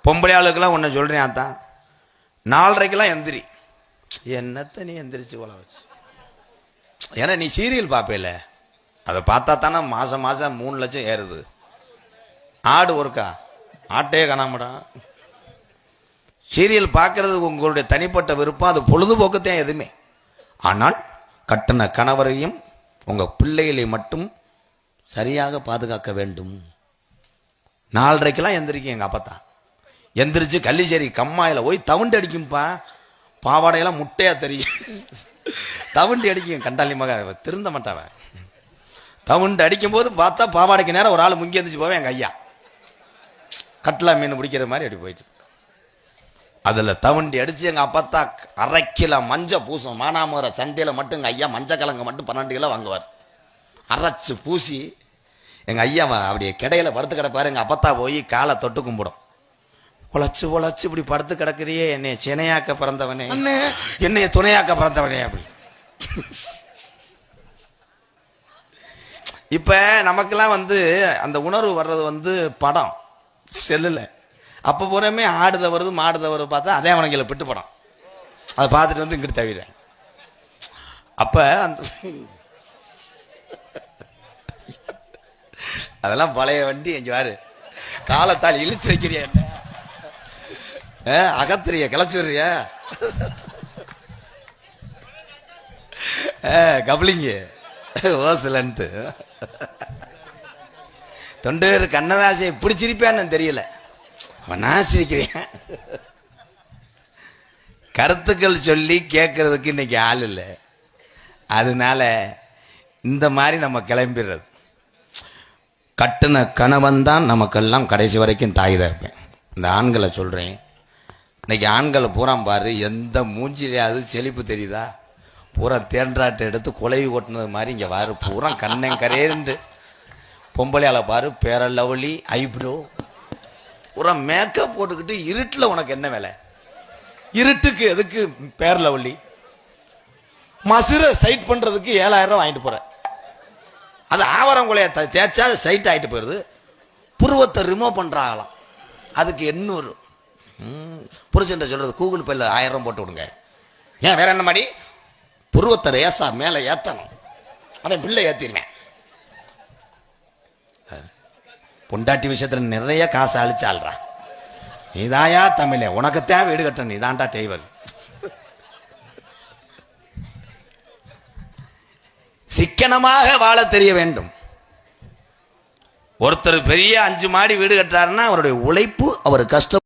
பொம்பளை ஆளுக்கெல்லாம் ஒன்று சொல்கிறேன், அதான் 4:30க்கெல்லாம் எந்திரி. என்னத்த நீ எந்திரிச்சு போல வச்சு? ஏன்னா நீ சீரியல் பார்ப்பேல, அதை பார்த்தா தானே மாதம் 3 லட்சம் ஏறுது. ஆடு ஒருக்கா ஆட்டையே காணாமடா. சீரியல் பார்க்கறது உங்களுடைய தனிப்பட்ட விருப்பம், அது பொழுதுபோக்குத்தான் எதுவுமே. ஆனால் கட்டின கணவரையும் உங்கள் பிள்ளைகளை மட்டும் சரியாக பாதுகாக்க வேண்டும். 4:30க்கெல்லாம் எந்திரிக்கும் எங்கள் அப்பத்தான். எந்திரிச்சு கள்ளிச்சேரி கம்மாயில் போய் தவுண்டு அடிக்கும்பா. பாவாடையெல்லாம் முட்டையா தெரியும், தவுண்டு அடிக்கும். கண்டாளி மக திருந்த மாட்டாவன். தவுண்டு அடிக்கும் போது பார்த்தா பாவாடைக்கு நேரம் ஒரு ஆள் முங்கி எந்திரிச்சு போவேன். எங்கள் ஐயா கட்லா மீன் பிடிக்கிற மாதிரி அப்படி போயிட்டு அதில் தவுண்டி அடிச்சு எங்கள் அப்பத்தா 1/2 கிலோ மஞ்சள் பூசும். மானாமர சந்தையில் மட்டும் எங்கள் ஐயா மஞ்சள் கிழங்கு மட்டும் 12 கிலோ வாங்குவார். அரைச்சு பூசி எங்கள் ஐயா அப்படியே கிடையில படுத்து கிடப்பாரு. எங்கள் அப்பத்தா போய் காலை தொட்டு கும்பிடும். உழைச்சு உழைச்சு இப்படி படுத்து கிடக்குறியே, என்னைய சினையாக்க பிறந்தவனே, என்னைய துணையாக்க பிறந்தவனே அப்படி. இப்ப நமக்கெல்லாம் அந்த உணர்வு வர்றது படம் செல்லுல. அப்ப பூராமே ஆடுத வருது மாடுத வருது பார்த்தா அதே வணங்கில பிட்டு படம். அதை பார்த்துட்டு இங்கிட்டு தவிர அப்ப அந்த அதெல்லாம் பழைய வண்டி. எங்க வாரு காலத்தால் இழுச்சு வைக்கிறிய, அகத்திரிய கிளச்சு வர்றிய, கபலிங்க ஓசலன்ட்டு தொண்டர் கண்ணதாசை இப்படி சிரிப்பான்னு தெரியல, நான் சிரிக்கிறேன். கருத்துக்கள் சொல்லி கேட்கறதுக்கு இன்னைக்கு ஆள் இல்லை. அதனால இந்த மாதிரி நம்ம கிளம்பிடுறது. கட்டின கணவன் தான் நமக்கெல்லாம் கடைசி வரைக்கும் தாய் தான். இந்த ஆண்களை சொல்றேன், இன்னைக்கு ஆண்களை பூரா பாரு, எந்த மூஞ்சிலையாவது செழிப்பு தெரியுதா? பூரா தேன்றாட்டை எடுத்து கொலை கொட்டினது மாதிரி இங்கே வாரு, பூரா கண்ணங்கரேண்டு. பொம்பளையால பாரு, பேரலவலி ஐப்ரோ பூரா மேக்கப் போட்டுக்கிட்டு. இருட்டில் உனக்கு என்ன வேலை? இருட்டுக்கு எதுக்கு பேரலவலி? மசுரை சைட் பண்றதுக்கு 7000 ரூபா வாங்கிட்டு போற. அது ஆவரம் கொலைய தேய்ச்சா சைட் ஆகிட்டு போயிடுது. புருவத்தை ரிமூவ் பண்றாங்களாம், அதுக்கு 800. புருஷன் சொல்றது கூகுள் பேல 1000 போட்டு விடுங்க. ஏன் வேற என்ன மாதிரி? புருவத்தை ரேசா மேல ஏத்தணும், அவன் பிள்ளை ஏத்திருவேன். பொண்டாட்டி விஷயத்துல நிறைய காசு அழிச்சாள்றா. நீதாயா தமிழ, உனக்குத்தான் வீடு கட்ட, நீதான்டா டெய்வர். சிக்கனமாக வாழ தெரிய வேண்டும். ஒருத்தர் பெரிய 5 மாடி வீடு கட்டுறாருன்னா அவருடைய உழைப்பு, அவர் கஷ்டம்.